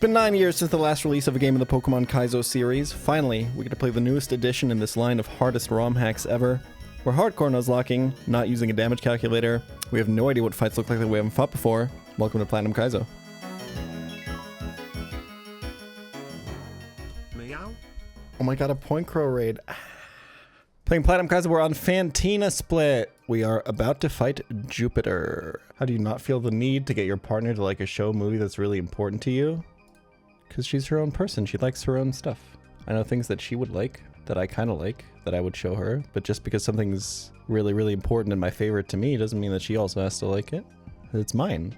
been 9 years since the last release of a game in the Pokemon Kaizo series. Finally, we get to play the newest edition in this line of hardest ROM hacks ever. We're hardcore nuzlocking, not using a damage calculator. We have no idea what fights look like that we haven't fought before. Welcome to Platinum Kaizo. Meow. Oh my god, a Point Crow raid. Playing Platinum Kaizo, we're on Fantina Split. We are about to fight Jupiter. How do you not feel the need to get your partner to like a show movie that's really important to you? Because she's her own person. She likes her own stuff. I know things that she would like, that I kind of like, that I would show her. But just because something's really, really important and my favorite to me doesn't mean that she also has to like it. It's mine.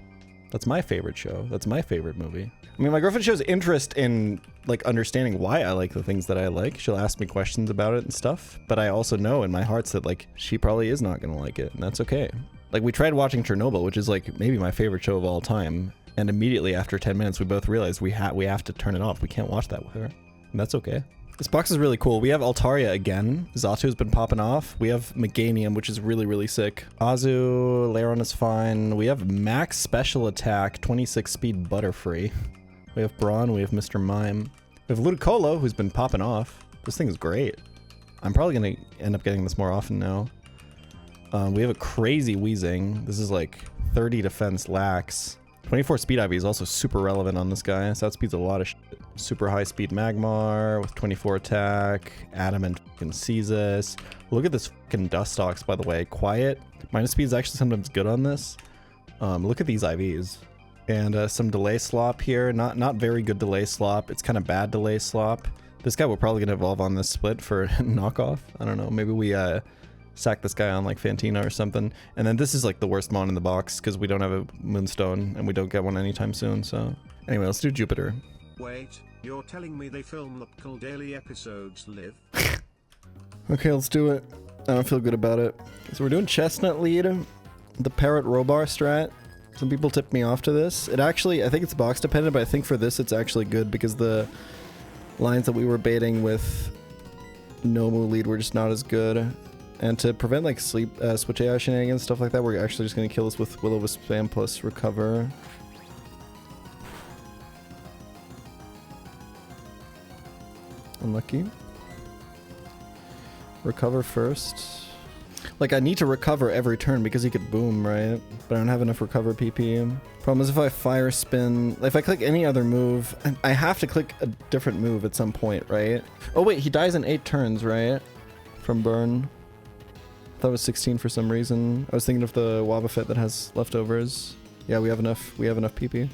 That's my favorite show. That's my favorite movie. I mean, my girlfriend shows interest in like understanding why I like the things that I like. She'll ask me questions about it and stuff. But I also know in my heart that like she probably is not gonna like it, and that's okay. Like we tried watching Chernobyl, which is like maybe my favorite show of all time. And immediately after 10 minutes, we both realized we have to turn it off. We can't watch that with her, and that's okay. This box is really cool. We have Altaria again. Zatu's been popping off. We have Meganium, which is really, really sick. Azu, Lairon is fine. We have max special attack, 26 speed Butterfree. We have Brawn, we have Mr. Mime. We have Ludicolo, who's been popping off. This thing is great. I'm probably gonna end up getting this more often now. We have a crazy Weezing. This is like 30 defense lax. 24 speed IV is also super relevant on this guy, so that speeds a lot of shit. Super high speed Magmar with 24 attack, Adamant fucking Caestus. Look at this fucking Dustox, by the way. Quiet. Minus speed is actually sometimes good on this. Look at these IVs. And some delay slop here. Not very good delay slop. It's kind of bad delay slop. This guy will probably gonna evolve on this split for knockoff. I don't know. Maybe we sack this guy on like Fantina or something. And then this is like the worst mon in the box because we don't have a Moonstone and we don't get one anytime soon. So anyway, let's do Jupiter. Wait, you're telling me they film the pChal daily episodes live? Okay, let's do it. I don't feel good about it. So we're doing Chestnut lead, the Parrot Robar strat. Some people tipped me off to this. It actually, I think it's box dependent, but I think for this it's actually good because the lines that we were baiting with Nomu lead were just not as good. And to prevent like switch AI shenanigans, stuff like that, we're actually just going to kill this with Will-O-Wisp spam plus recover. Unlucky. Recover first. Like I need to recover every turn because he could boom, right? But I don't have enough recover PP. Problem is if I fire spin, if I click any other move, I have to click a different move at some point, right? Oh wait, he dies in 8 turns, right? From burn. I thought it was 16 for some reason. I was thinking of the Wobbuffet that has leftovers. Yeah, we have enough PP.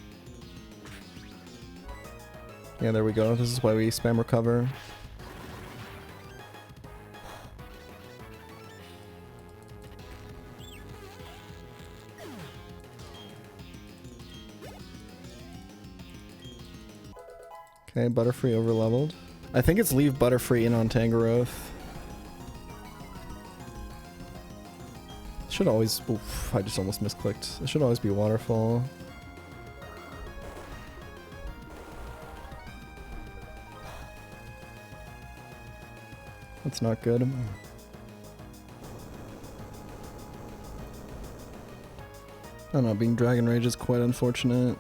Yeah, there we go. This is why we spam recover. Okay, Butterfree overleveled. I think it's leave Butterfree in on Tangrowth. Should always... Oof, I just almost misclicked. It should always be Waterfall. That's not good. I don't know, being Dragon Rage is quite unfortunate.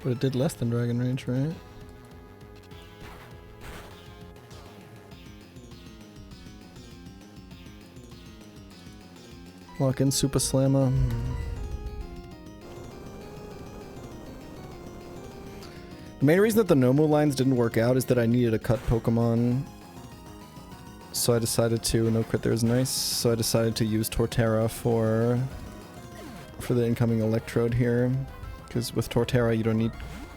But it did less than Dragon Rage, right? Lock in Super Slammer. The main reason that the Nomu lines didn't work out is that I needed a cut Pokemon. So I decided to, no crit there is nice, so I decided to use Torterra for the incoming Electrode here. Because with Torterra you don't need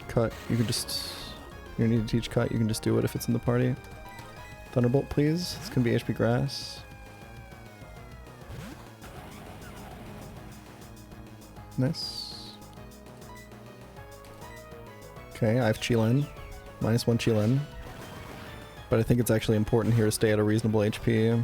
cut, you don't need to teach cut, you can just do it if it's in the party. Thunderbolt please, it's gonna be HP Grass. Nice. Okay, I have Chilin. -1 Chilin. But I think it's actually important here to stay at a reasonable HP.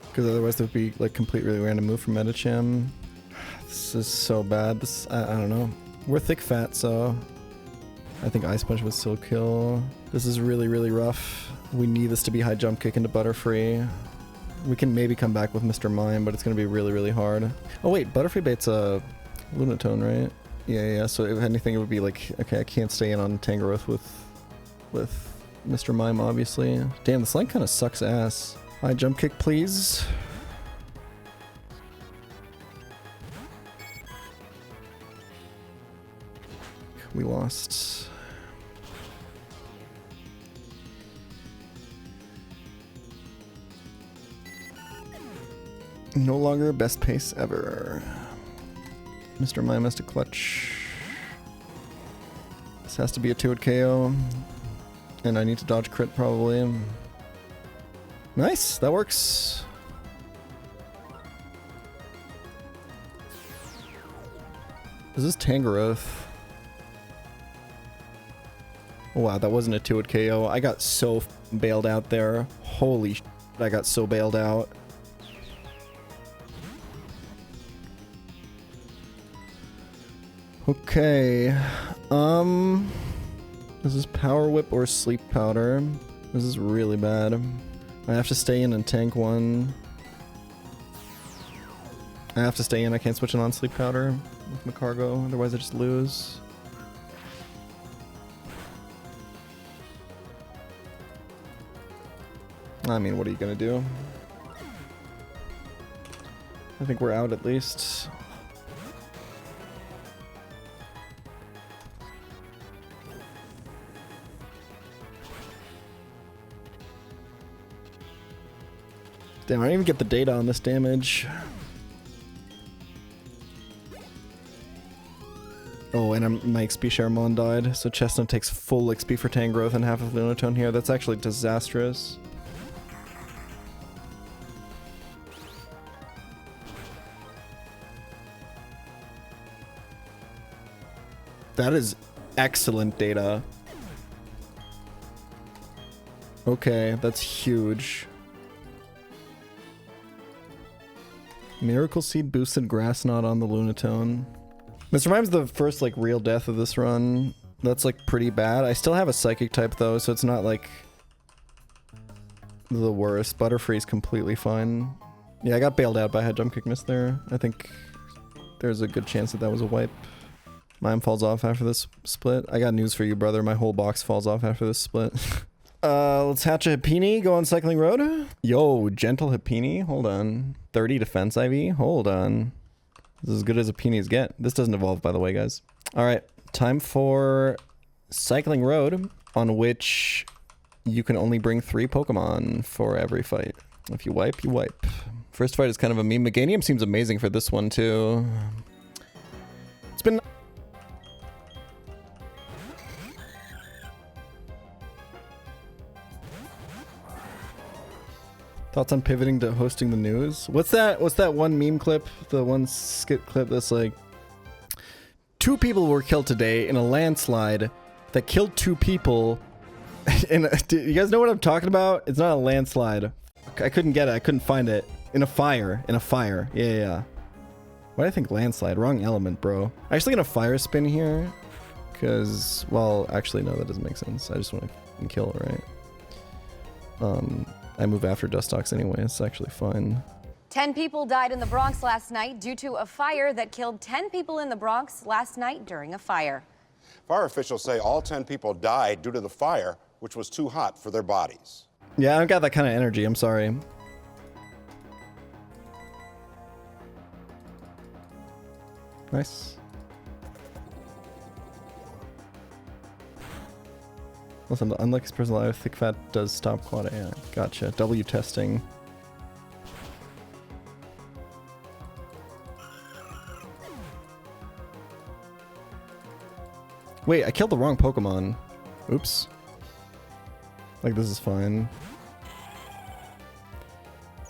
Because otherwise there would be like completely random move from Medicham. This is so bad. I don't know. We're thick fat, so I think Ice Punch would still kill. This is really, really rough. We need this to be high jump kick into Butterfree. We can maybe come back with Mr. Mime, but it's going to be really, really hard. Oh wait, Butterfree baits a Lunatone, right? Yeah, so if anything it would be like, okay, I can't stay in on Tangrowth with Mr. Mime, obviously. Damn, this line kind of sucks ass. High jump kick, please. We lost. No longer best pace ever. Mr. Mime has to clutch. This has to be a 2-hit KO. And I need to dodge crit probably. Nice, that works. This is Tangrowth. Oh, wow, that wasn't a 2-hit KO. I got so bailed out there. Holy shit, I got so bailed out. Okay, this is Power Whip or Sleep Powder. This is really bad. I have to stay in and tank one. I have to stay in, I can't switch it on Sleep Powder with Macargo, otherwise I just lose. I mean, what are you gonna do? I think we're out at least. Damn, I don't even get the data on this damage. Oh, and my XP Sharamon died, so Chestnut takes full XP for Tangrowth and half of Lunatone here. That's actually disastrous. That is excellent data. Okay, that's huge. Miracle Seed boosted Grass Knot on the Lunatone. Mr. Mime's the first, like, real death of this run. That's, like, pretty bad. I still have a Psychic type, though, so it's not, like, the worst. Butterfree's completely fine. Yeah, I got bailed out by Head Jump Kick Miss there. I think there's a good chance that that was a wipe. Mime falls off after this split. I got news for you, brother. My whole box falls off after this split. Let's hatch a Hippini, go on Cycling Road. Yo, Gentle Hippini, hold on. 30 defense IV, hold on. This is as good as Hippinis get. This doesn't evolve, by the way, guys. All right, time for Cycling Road, on which you can only bring 3 Pokemon for every fight. If you wipe, you wipe. First fight is kind of a meme. Meganium seems amazing for this one, too. It's been... Thoughts on pivoting to hosting the news? What's that one meme clip? The one skit clip that's like, 2 people were killed today in a landslide that killed 2 people. And do you guys know what I'm talking about? It's not a landslide. I couldn't get it. I couldn't find it. In a fire. In a fire. Yeah. Why do I think landslide? Wrong element, bro. I'm actually gonna fire spin here. Because, well, actually, no, that doesn't make sense. I just want to kill it, right? I move after Dustox anyway. It's actually fine. 10 people died in the Bronx last night due to a fire that killed 10 people in the Bronx last night during a fire. Fire officials say all 10 people died due to the fire, which was too hot for their bodies. Yeah, I don't got that kind of energy. I'm sorry. Nice. Listen, the unluckiest person alive, thick fat does stop quad. Yeah, gotcha. W testing. Wait, I killed the wrong Pokemon. Oops. Like, this is fine.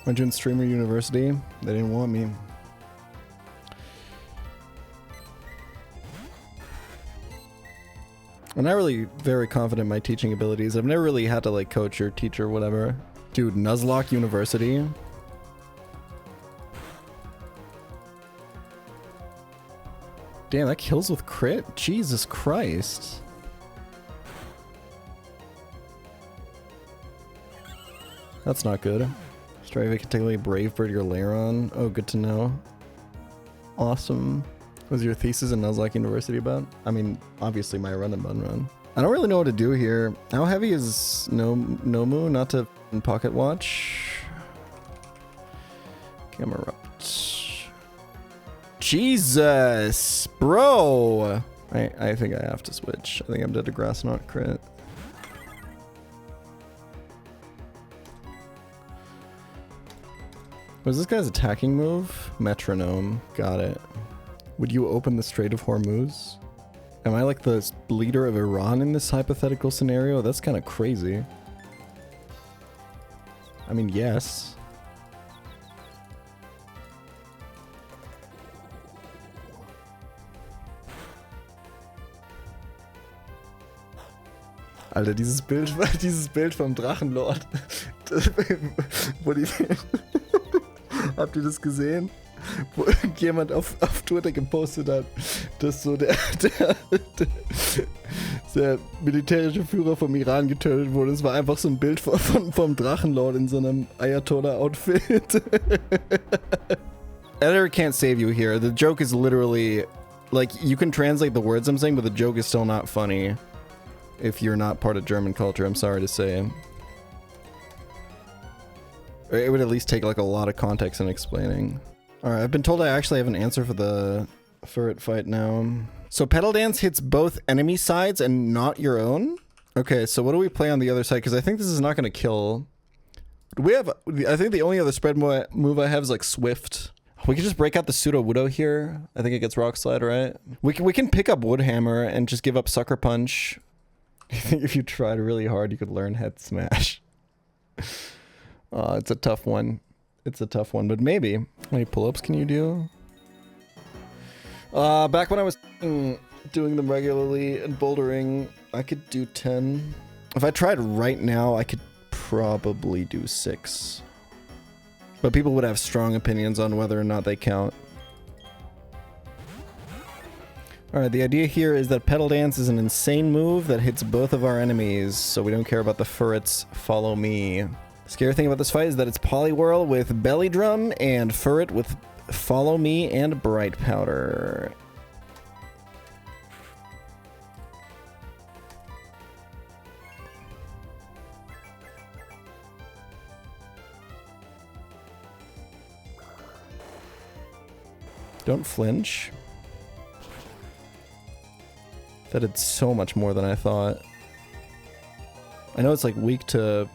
Went to Streamer University. They didn't want me. I'm not really very confident in my teaching abilities. I've never really had to like coach or teach or whatever. Dude, Nuzlocke University. Damn, that kills with crit? Jesus Christ. That's not good. Stravic can technically Brave Bird your Lairon. Oh, good to know. Awesome. What was your thesis in Nuzlocke University about? I mean, obviously my run and bun run. I don't really know what to do here. How heavy is Nomu not to pocket watch? Camera up. Jesus, bro. I think I have to switch. I think I'm dead to Grass Knot crit. Was this guy's attacking move? Metronome. Got it. Would you open the Strait of Hormuz? Am I like the leader of Iran in this hypothetical scenario? That's kind of crazy. I mean, yes. Alter, dieses Bild vom Drachenlord. Habt ihr das gesehen? Wo irgendjemand auf Twitter gepostet hat, dass so der militärische Führer vom Iran getötet wurde. Es war einfach so ein Bild vom Drachenlord in so einem Ayatollah-Outfit. Editor can't save you here. The joke is literally, like, you can translate the words I'm saying, but the joke is still not funny if you're not part of German culture, I'm sorry to say. It would at least take like a lot of context in explaining. Alright, I've been told I actually have an answer for the ferret fight now. So Petal Dance hits both enemy sides and not your own? Okay, so what do we play on the other side? Because I think this is not going to kill. I think the only other spread move I have is like Swift. We could just break out the Pseudo Widow here. I think it gets Rock Slide, right? We can pick up Woodhammer and just give up Sucker Punch. I think if you tried really hard, you could learn Head Smash. It's a tough one. It's a tough one, but maybe. How many pull-ups can you do? Back when I was doing them regularly and bouldering, I could do 10. If I tried right now, I could probably do 6. But people would have strong opinions on whether or not they count. Alright, the idea here is that Petal Dance is an insane move that hits both of our enemies, so we don't care about the ferrets. Follow me. The scary thing about this fight is that it's Poliwhirl with Belly Drum and Ferret with Follow Me and Bright Powder. Don't flinch. That did so much more than I thought. I know it's like weak to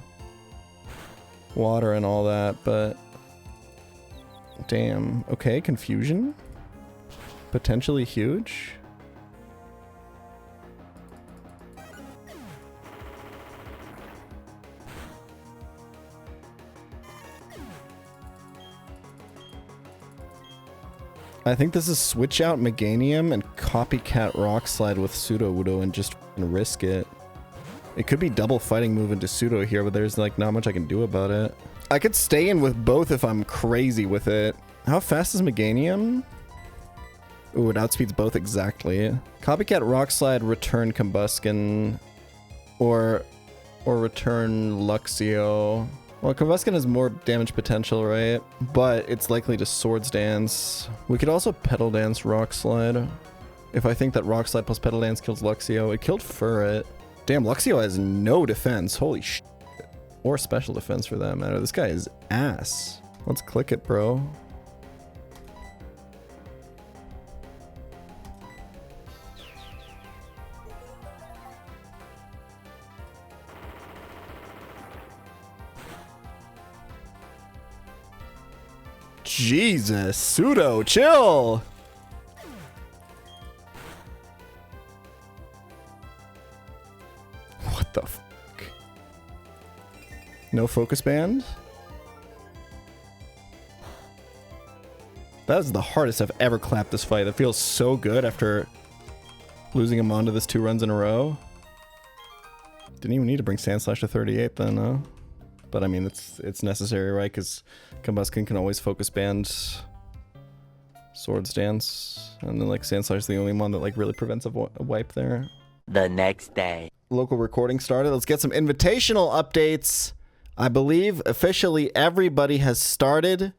water and all that, but damn. Okay, confusion. Potentially huge. I think this is switch out Meganium and copycat Rock Slide with Pseudo Widow and just risk it. It could be double fighting move into Pseudo here, but there's like not much I can do about it. I could stay in with both if I'm crazy with it. How fast is Meganium? Ooh, it outspeeds both exactly. Copycat Rock Slide, return Combuskin, or return Luxio. Well, Combuskin has more damage potential, right? But it's likely to Swords Dance. We could also Petal Dance Rock Slide. If I think that Rock Slide plus Petal Dance kills Luxio. It killed Ferret. Damn, Luxio has no defense. Holy shit. Or special defense for that matter. This guy is ass. Let's click it, bro. Jesus, Pseudo, chill! What the fuck? No focus band? That was the hardest I've ever clapped this fight. That feels so good after losing him onto this 2 runs in a row. Didn't even need to bring Sandslash to 38 then, huh? But I mean, it's necessary, right? Because Combuskin can always focus band Swords Dance. And then like Sandslash is the only one that like really prevents a wipe there. The next day. Local recording started. Let's get some invitational updates. I believe officially everybody has started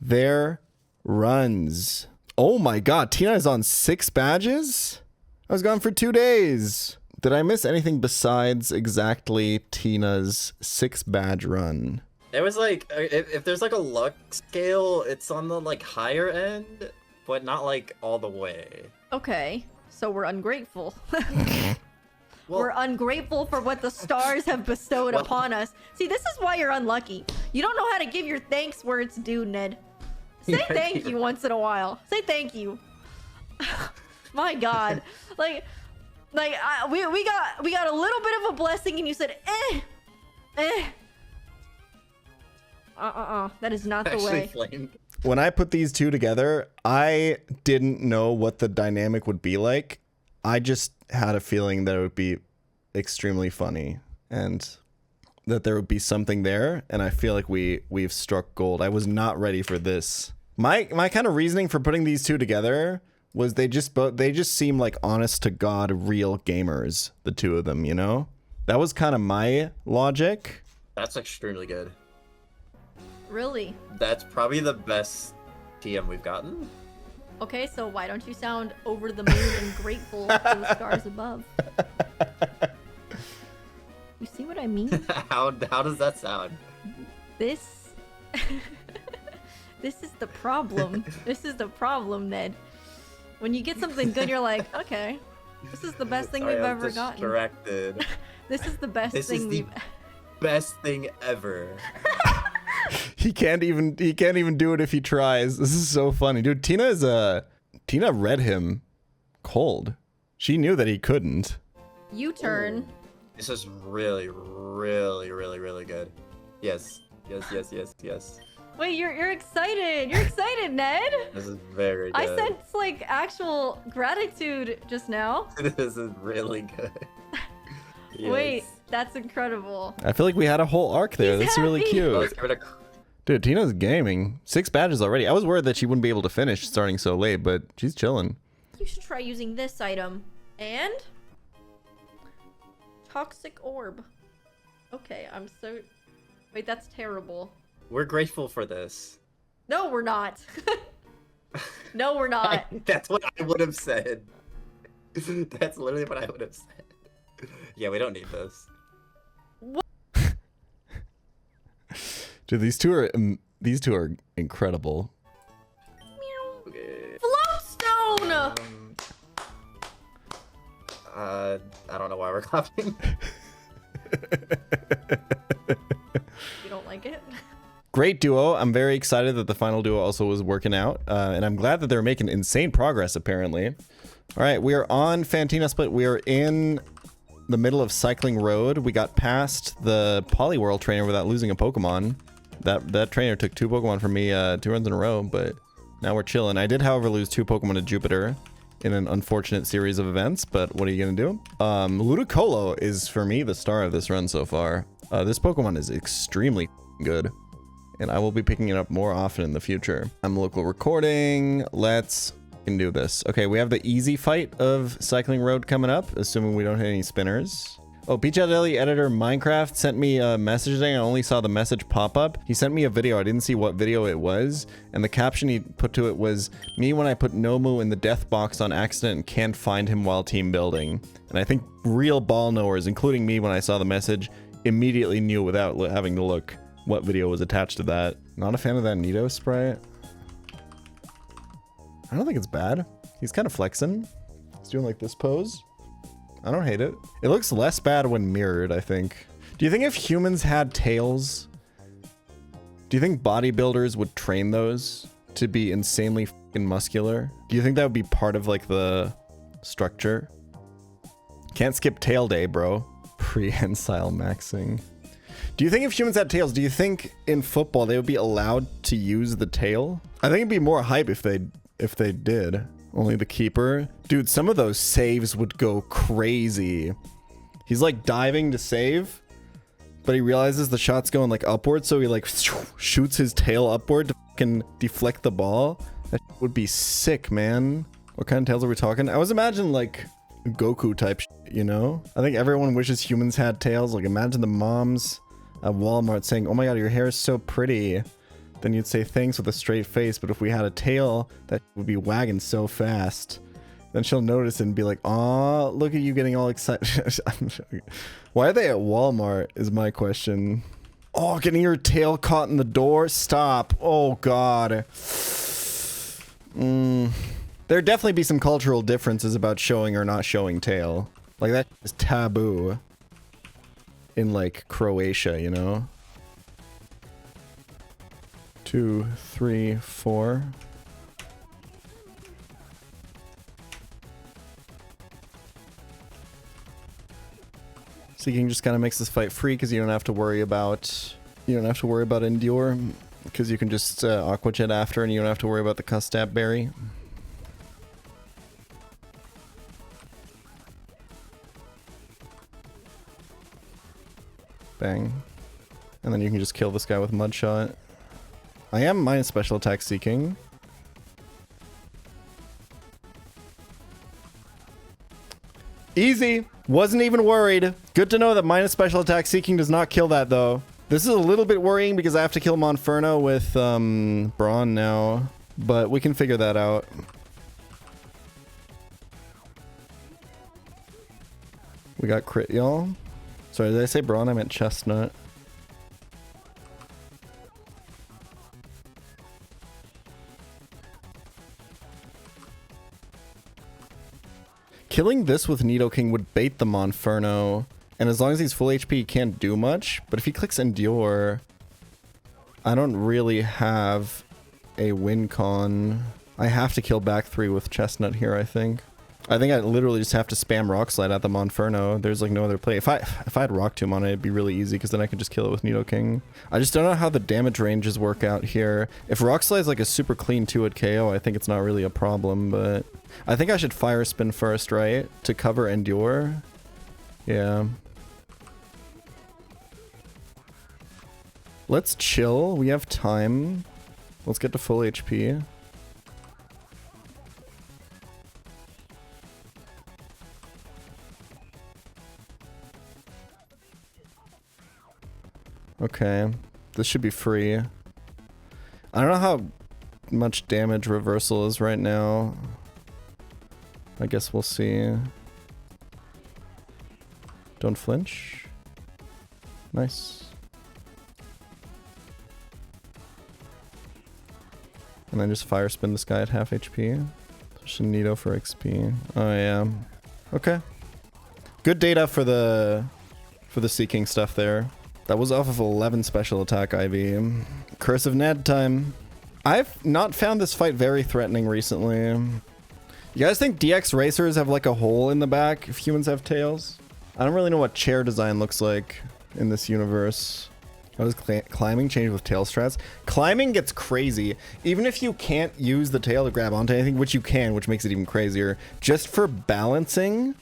their runs. Oh my god, Tina is on 6 badges? I was gone for 2 days. Did I miss anything besides exactly Tina's 6 badge run? There was like, if there's like a luck scale, it's on the like higher end, but not like all the way. Okay, so we're ungrateful. Well, We're ungrateful for what the stars have bestowed upon us. See, this is why you're unlucky. You don't know how to give your thanks where it's due, Ned. Say thank you once in a while. Say thank you. My God, we got a little bit of a blessing, and you said that is not the way. flamed. When I put these two together, I didn't know what the dynamic would be like. I just had a feeling that it would be extremely funny and that there would be something there, and I feel like we've struck gold. I was not ready for this. My kind of reasoning for putting these two together was they just seem like honest to God real gamers, the two of them, you know? That was kind of my logic. That's extremely good. Really? That's probably the best TM we've gotten. Okay, so why don't you sound over the moon and grateful for the stars above? You see what I mean? How does that sound? This this is the problem. This is the problem, Ned. When you get something good, you're like, okay, this is the best thing we've ever gotten. Distracted. This is the best This thing is the best thing ever. He can't even do it if he tries. This is so funny. Dude, Tina read him cold. She knew that he couldn't. U-turn. This is really, really, really, really good. Yes. Wait, you're excited. You're excited, Ned. This is very good. I sense like actual gratitude just now. This is really good. Yes. Wait, that's incredible. I feel like we had a whole arc there. He's That's really happy. cute. Let's give it a... Dude, Tina's gaming. 6 badges already. I was worried that she wouldn't be able to finish starting so late, but she's chilling. You should try using this item. And? Toxic orb. Okay, I'm so... Wait, that's terrible. We're grateful for this. No, we're not. No, we're not. That's what I would have said. That's literally what I would have said. Yeah, we don't need this. Dude, these two are incredible. Okay. Floatstone! I don't know why we're clapping. You don't like it? Great duo. I'm very excited that the final duo also was working out, and I'm glad that they're making insane progress, apparently. All right, we are on Fantina Split. We are in the middle of Cycling Road. We got past the Polyworld trainer without losing a Pokemon. That trainer took 2 Pokemon from me 2 runs in a row, but now we're chilling. I did, however, lose 2 Pokemon to Jupiter in an unfortunate series of events, but what are you gonna do? Ludicolo is, for me, the star of this run so far. This Pokemon is extremely good, and I will be picking it up more often in the future. I'm local recording. Let's do this. Okay, we have the easy fight of Cycling Road coming up, assuming we don't hit any spinners. Oh, pChal Daily Editor Minecraft sent me a message today. I only saw the message pop up. He sent me a video. I didn't see what video it was, and the caption he put to it was, "Me when I put Nomu in the death box on accident and can't find him while team building." And I think real ball knowers, including me when I saw the message, immediately knew without having to look what video was attached to that. Not a fan of that Nido spray. I don't think it's bad. He's kind of flexing. He's doing like this pose. I don't hate it. It looks less bad when mirrored, I think. Do you think if humans had tails, do you think bodybuilders would train those to be insanely fucking muscular? Do you think that would be part of like the structure? Can't skip tail day, bro. Prehensile maxing. Do you think if humans had tails, do you think in football they would be allowed to use the tail? I think it'd be more hype if they did. Only the keeper. Dude, some of those saves would go crazy. He's like diving to save, but he realizes the shot's going like upward, so he like shoots his tail upward to fucking deflect the ball. That would be sick, man. What kind of tails are we talking? I was imagining like Goku type shit, you know? I think everyone wishes humans had tails. Like imagine the moms at Walmart saying, "Oh my god, your hair is so pretty," then you'd say thanks with a straight face. But if we had a tail, that would be wagging so fast. Then she'll notice it and be like, "Aw, look at you getting all excited." Why are they at Walmart is my question. Oh, getting your tail caught in the door? Stop. Oh, God. There'd definitely be some cultural differences about showing or not showing tail. Like, that is taboo in, like, Croatia, you know? 2, 3, 4. Seeking just kind of makes this fight free because you don't have to worry about Endure, because you can just Aqua Jet after and you don't have to worry about the Custab Berry. Bang. And then you can just kill this guy with Mud Shot. I am minus special attack Seeking. Easy. Wasn't even worried. Good to know that minus special attack Seeking does not kill that, though. This is a little bit worrying because I have to kill Monferno with Brawn now. But we can figure that out. We got crit, y'all. Sorry, did I say Brawn? I meant Chestnut. Killing this with Nidoking would bait the Monferno, and as long as he's full HP, he can't do much. But if he clicks Endure, I don't really have a win con. I have to kill back 3 with Chestnut here, I think. I think I literally just have to spam Rock Slide at the Monferno. There's like no other play. If I had Rock Tomb on it, it'd be really easy because then I could just kill it with Nidoking. I just don't know how the damage ranges work out here. If Rock Slide's like a super clean 2-hit KO, I think it's not really a problem, but I think I should Fire Spin first, right? To cover Endure. Yeah. Let's chill. We have time. Let's get to full HP. Okay, this should be free. I don't know how much damage reversal is right now. I guess we'll see. Don't flinch. Nice. And then just fire spin this guy at half HP. Shinito for XP. Oh yeah. Okay. Good data for the Seeking stuff there. That was off of 11 special attack IV. Curse of Ned time. I've not found this fight very threatening recently. You guys think DX racers have like a hole in the back if humans have tails? I don't really know what chair design looks like in this universe. How does climbing change with tail strats? Climbing gets crazy. Even if you can't use the tail to grab onto anything, which you can, which makes it even crazier. Just for balancing,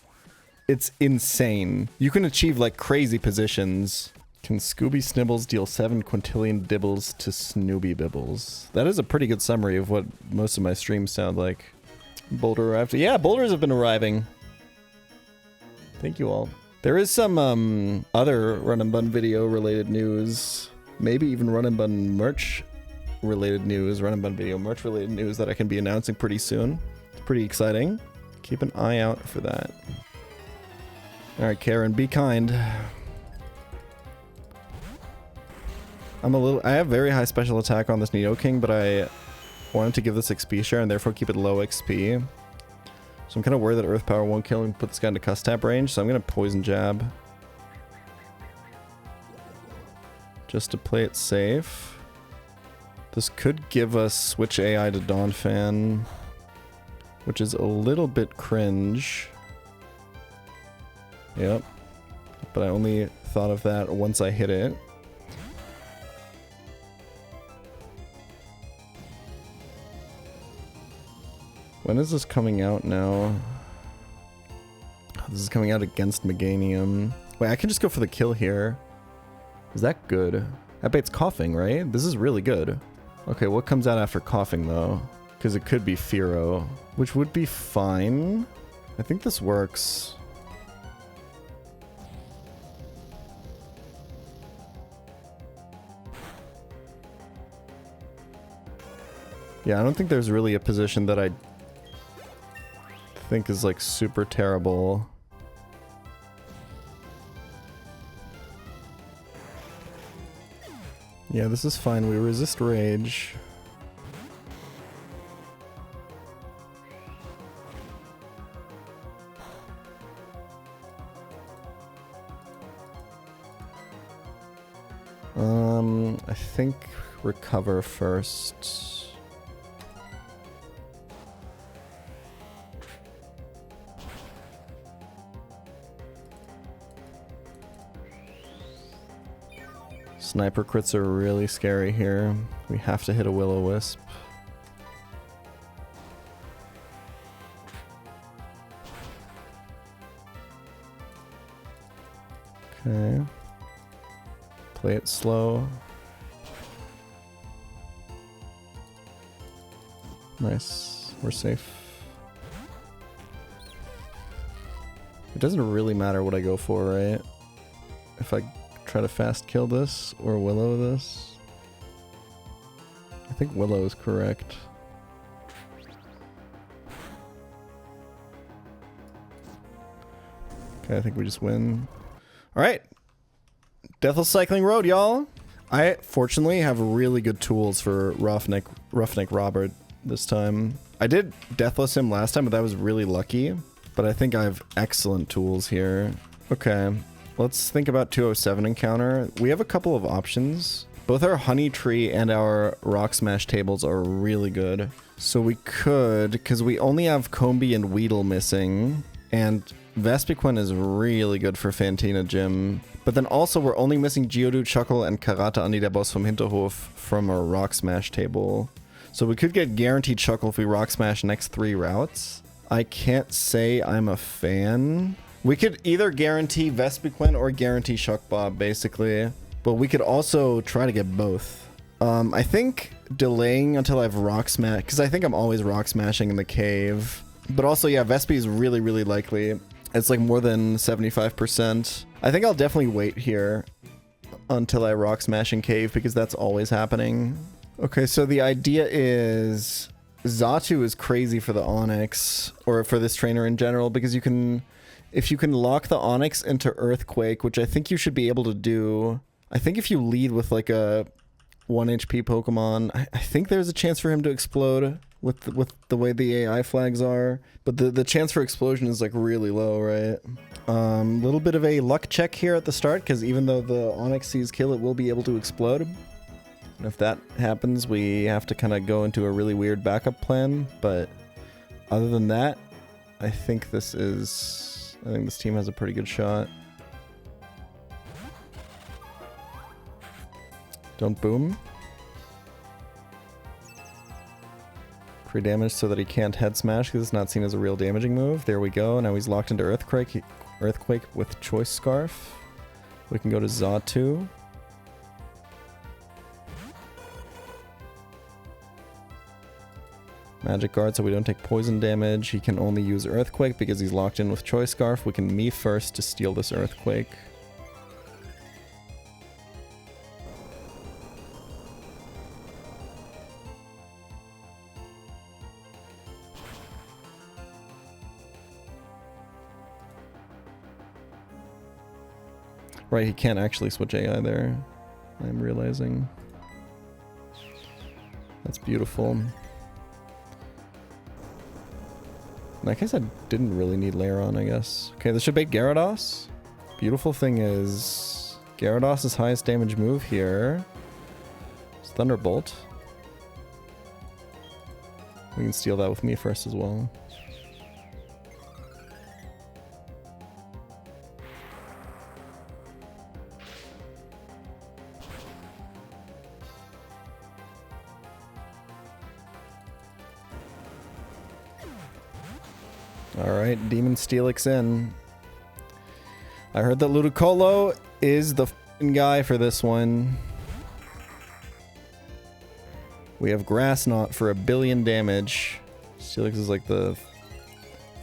it's insane. You can achieve like crazy positions. Can Scooby Snibbles deal 7 quintillion dibbles to Snoopy Bibbles? That is a pretty good summary of what most of my streams sound like. Boulder arrived. Yeah, boulders have been arriving. Thank you all. There is some other Run and Bun video related news. Maybe even Run and Bun merch related news. Run and Bun video merch related news that I can be announcing pretty soon. It's pretty exciting. Keep an eye out for that. Alright, Karen, be kind. I have very high special attack on this Nidoking, but I wanted to give this XP share and therefore keep it low XP. So I'm kind of worried that Earth Power won't kill and put this guy into Cuss Tap range, so I'm going to Poison Jab. Just to play it safe. This could give us Switch AI to Donphan, which is a little bit cringe. Yep. But I only thought of that once I hit it. When is this coming out now? This is coming out against Meganium. Wait, I can just go for the kill here. Is that good? That bait's coughing, right? This is really good. Okay, what comes out after coughing though? Because it could be Fearow, which would be fine. I think this works. Yeah, I don't think there's really a position that I think is like super terrible. Yeah, this is fine. We resist rage. I think recover first. Sniper crits are really scary here. We have to hit a Will-O-Wisp. Okay. Play it slow. Nice. We're safe. It doesn't really matter what I go for, right? If I try to fast kill this or Willow this. I think Willow is correct. Okay, I think we just win. Alright. Deathless Cycling Road, y'all. I fortunately have really good tools for Roughneck Robert this time. I did Deathless him last time, but that was really lucky. But I think I have excellent tools here. Okay, let's think about 207 encounter. We have a couple of options. Both our Honey Tree and our Rock Smash tables are really good. So we could, because we only have Combi and Weedle missing, and Vespiquen is really good for Fantina Gym. But then also we're only missing Geodude, Chuckle, and Karate Andi der Boss vom Hinterhof from our Rock Smash table. So we could get guaranteed Chuckle if we Rock Smash next 3 routes. I can't say I'm a fan. We could either guarantee Vespiquen or guarantee Shuckbob, basically. But we could also try to get both. I think delaying until I've Rock Smash, because I think I'm always Rock Smashing in the cave. But also, yeah, Vespi is really, really likely. It's like more than 75%. I think I'll definitely wait here until I Rock Smash in cave, because that's always happening. Okay, so the idea is Xatu is crazy for the Onyx, or for this trainer in general, because you can, if you can lock the Onyx into Earthquake, which I think you should be able to do. I think if you lead with like a 1 HP Pokemon, I think there's a chance for him to explode with the way the AI flags are. But the chance for explosion is like really low, right? Little bit of a luck check here at the start, because even though the Onyx sees kill, it will be able to explode. And if that happens, we have to kind of go into a really weird backup plan. But other than that, I think this team has a pretty good shot. Don't boom. Pre-damage so that he can't head smash because it's not seen as a real damaging move. There we go. Now he's locked into Earthquake with Choice Scarf. We can go to Xatu. Magic Guard so we don't take poison damage. He can only use Earthquake because he's locked in with Choice Scarf. We can me first to steal this Earthquake. Right, he can't actually switch AI there. I'm realizing. That's beautiful. I guess I didn't really need Lairon, I guess. Okay, this should bait Gyarados. Beautiful thing is, Gyarados' highest damage move here is Thunderbolt. We can steal that with me first as well. Alright, Demon Steelix in. I heard that Ludicolo is the f***ing guy for this one. We have Grass Knot for 1 billion damage. Steelix is like the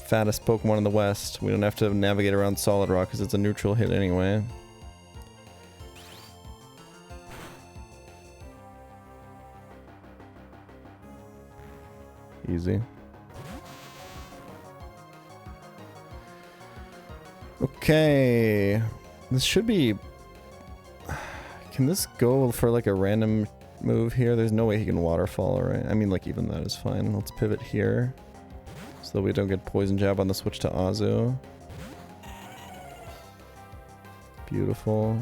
fattest Pokemon in the West. We don't have to navigate around Solid Rock because it's a neutral hit anyway. Easy. Okay. This should be... Can this go for like a random move here? There's no way he can waterfall, right? I mean, like, even that is fine. Let's pivot here so that we don't get poison jab on the switch to Azu. Beautiful.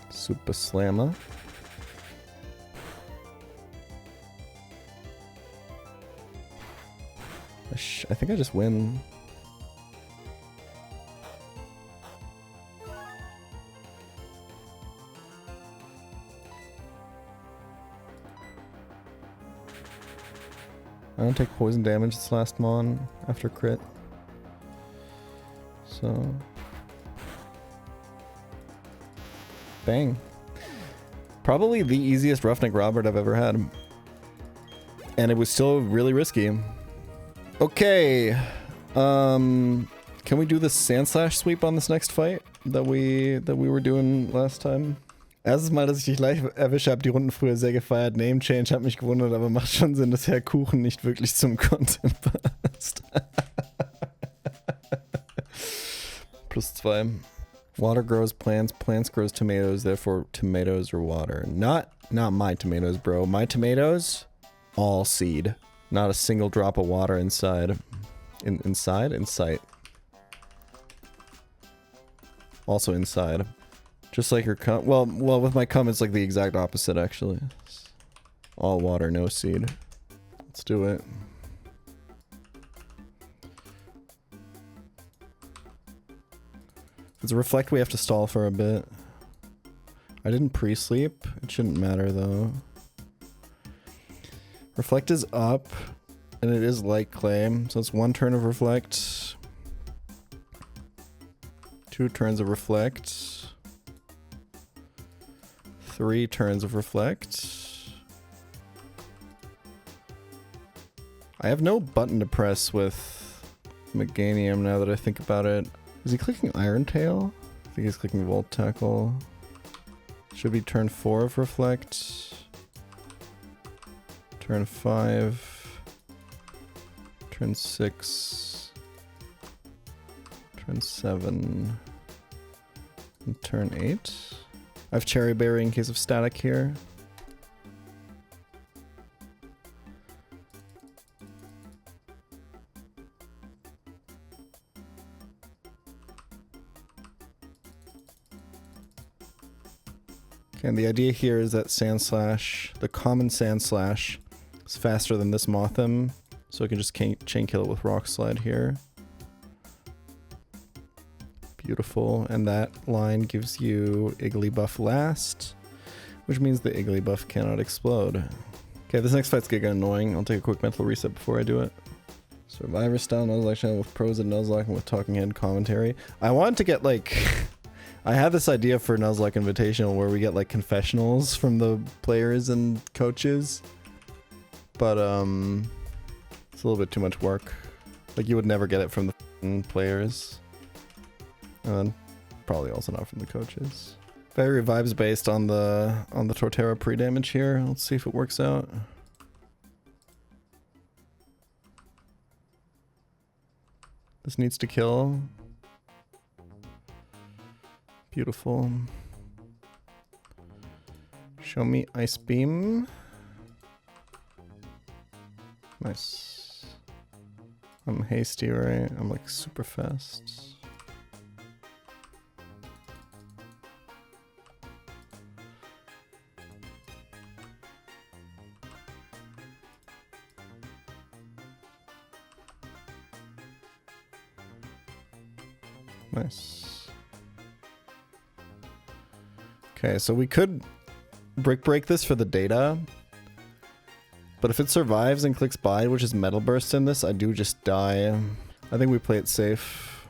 Super Slammer. I think I just win. I don't take poison damage this last mon after crit. So... Bang. Probably the easiest Roughneck Robert I've ever had. And it was still really risky. Okay. Can we do the Sandslash sweep on this next fight that we were doing last time? Erstes Mal, dass ich dich live erwische, habe die Runden früher sehr gefeiert. Name Change hat mich gewundert, aber macht schon Sinn, dass Herr Kuchen nicht wirklich zum Content passt. +2. Water grows plants, plants grows tomatoes, therefore tomatoes are water. Not my tomatoes, bro. My tomatoes, all seed. Not a single drop of water inside. Inside? In sight. Also inside. Just like your cum. Well, with my cum, it's like the exact opposite, actually. All water, no seed. Let's do it. If it's a reflect, we have to stall for a bit. I didn't pre-sleep. It shouldn't matter, though. Reflect is up, and it is light claim, so it's 1 turn of reflect. 2 turns of reflect. 3 turns of reflect. I have no button to press with Meganium now that I think about it. Is he clicking Iron Tail? I think he's clicking Volt Tackle. Should be turn 4 of reflect. Turn 5. Turn 6. Turn 7. And turn 8. I have Cherry Berry in case of static here. Okay, and the idea here is that Sandslash, the common Sandslash, is faster than this Mothim, so I can just chain kill it with Rock Slide here. Beautiful, and that line gives you Iggly buff last, which means the Iggly buff cannot explode. Okay, this next fight's getting annoying. I'll take a quick mental reset before I do it. Survivor style Nuzlocke channel with pros and Nuzlocke and with talking head commentary. I wanted to get like... I had this idea for Nuzlocke Invitational where we get like confessionals from the players and coaches, but it's a little bit too much work. Like you would never get it from the players, and then probably also not from the coaches. Very vibes based on the Torterra pre-damage here. Let's see if it works out. This needs to kill. Beautiful. Show me Ice Beam. Nice. I'm hasty, right? I'm like super fast. Nice. Okay, so we could break this for the data, but if it survives and clicks Bide, which is Metal Burst in this, I do just die. I think we play it safe.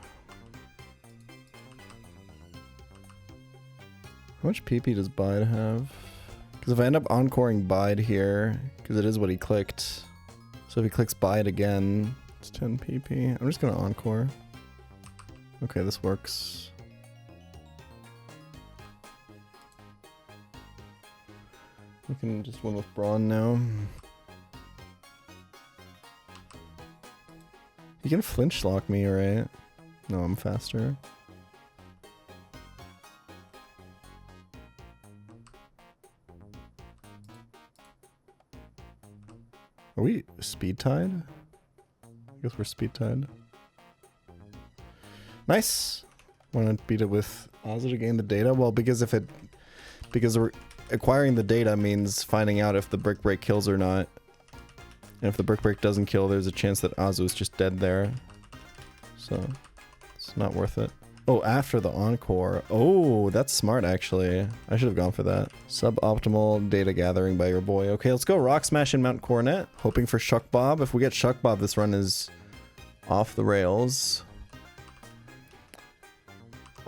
How much PP does Bide have? Because if I end up encoring Bide here, because it is what he clicked. So if he clicks Bide again, it's 10 PP. I'm just gonna encore. Okay, this works. We can just win with Brawn now. He can flinch lock me, right? No, I'm faster. Are we speed tied? I guess we're speed tied. Nice. Want to beat it with Ozzy to gain the data? Well, because acquiring the data means finding out if the brick break kills or not. And if the brick break doesn't kill, there's a chance that Azu is just dead there. So it's not worth it. Oh, after the encore. Oh, that's smart actually. I should have gone for that. Suboptimal data gathering by your boy. Okay, let's go Rock Smash and Mount Coronet. Hoping for Shuckbob. If we get Shuckbob, this run is off the rails.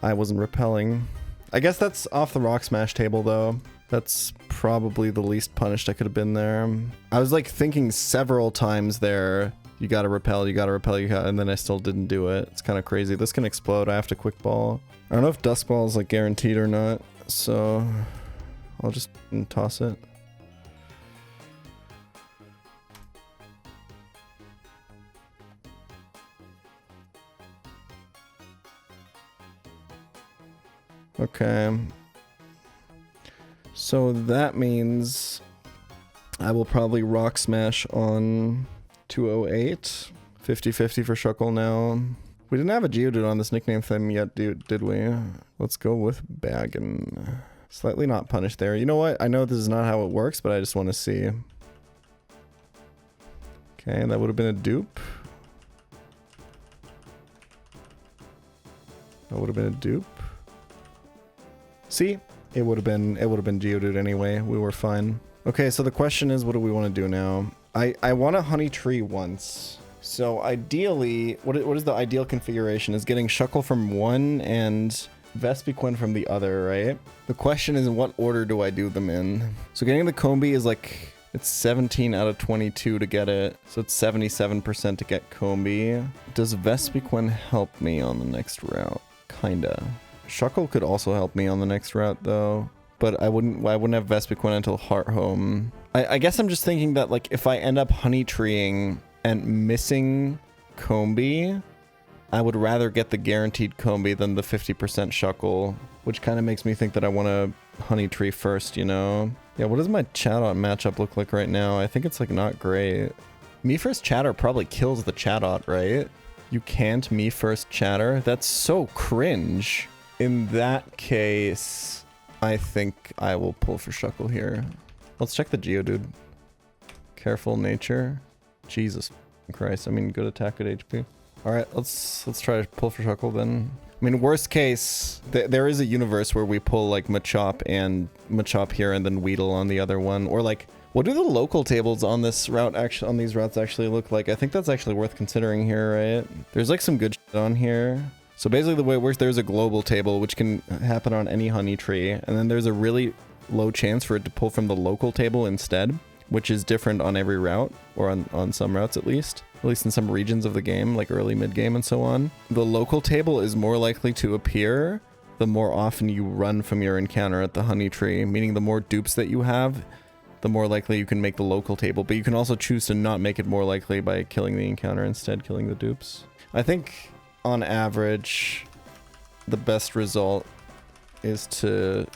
I wasn't repelling. I guess that's off the Rock Smash table though. That's probably the least punished I could have been there. I was like thinking several times there, you gotta repel, and then I still didn't do it. It's kind of crazy. This can explode. I have to quick ball. I don't know if Dusk Ball is like guaranteed or not, so I'll just toss it. Okay. So that means I will probably Rock Smash on 208. 50-50 for Shuckle now. We didn't have a Geodude on this nickname thing yet, did we? Let's go with Baggin. Slightly not punished there. You know what? I know this is not how it works, but I just want to see. Okay, that would have been a dupe. That would have been a dupe. See? It would have been Geodude anyway. We were fine. Okay, so the question is, what do we want to do now? I want a Honey Tree once. So ideally, what is the ideal configuration? Is getting Shuckle from one and Vespiquen from the other, right? The question is, in what order do I do them in? So getting the Combi is like, it's 17 out of 22 to get it. So it's 77% to get Combi. Does Vespiquen help me on the next route? Kinda. Shuckle could also help me on the next route though, but I wouldn't have Vespiquen until Heart Home. I guess I'm just thinking that like if I end up Honey Treeing and missing Combi, I would rather get the guaranteed Combi than the 50% Shuckle, which kind of makes me think that I want to Honey Tree first, you know? Yeah, what does my Chatot matchup look like right now? I think it's like not great. Me first Chatter probably kills the Chatot, right? You can't me first Chatter? That's so cringe. In that case, I think I will pull for Shuckle here. Let's check the Geodude. Careful nature. Jesus Christ. I mean, good attack, good HP. All right, let's try to pull for Shuckle then. I mean, worst case, there is a universe where we pull like Machop here and then Weedle on the other one. Or like, what do the local tables on this route on these routes actually look like? I think that's actually worth considering here, right? There's like some good shit on here. So basically the way it works, there's a global table, which can happen on any Honey Tree. And then there's a really low chance for it to pull from the local table instead, which is different on every route, or on some routes at least in some regions of the game, like early, mid-game, and so on. The local table is more likely to appear the more often you run from your encounter at the Honey Tree, meaning the more dupes that you have, the more likely you can make the local table. But you can also choose to not make it more likely by killing the encounter instead, killing the dupes. I think on average, the best result is to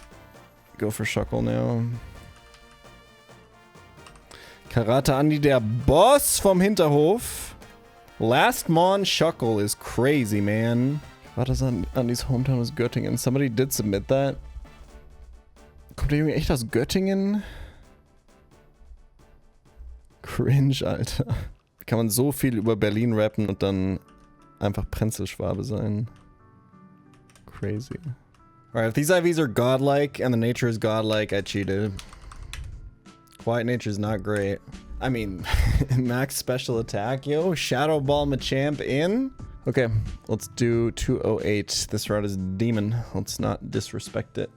go for Shuckle now. Karate Andi, der Boss vom Hinterhof. Last Mon Shuckle is crazy, man. Karate Andis hometown is Göttingen. Somebody did submit that. Kommt der Junge echt aus Göttingen? Cringe, Alter. Kann man so viel über Berlin rappen und dann einfach Prenzelschwabe sein. Crazy. Alright, if these IVs are godlike and the nature is godlike, I cheated. Quiet nature is not great. I mean, max special attack, yo. Shadow Ball Machamp in. Okay, let's do 208. This route is demon. Let's not disrespect it.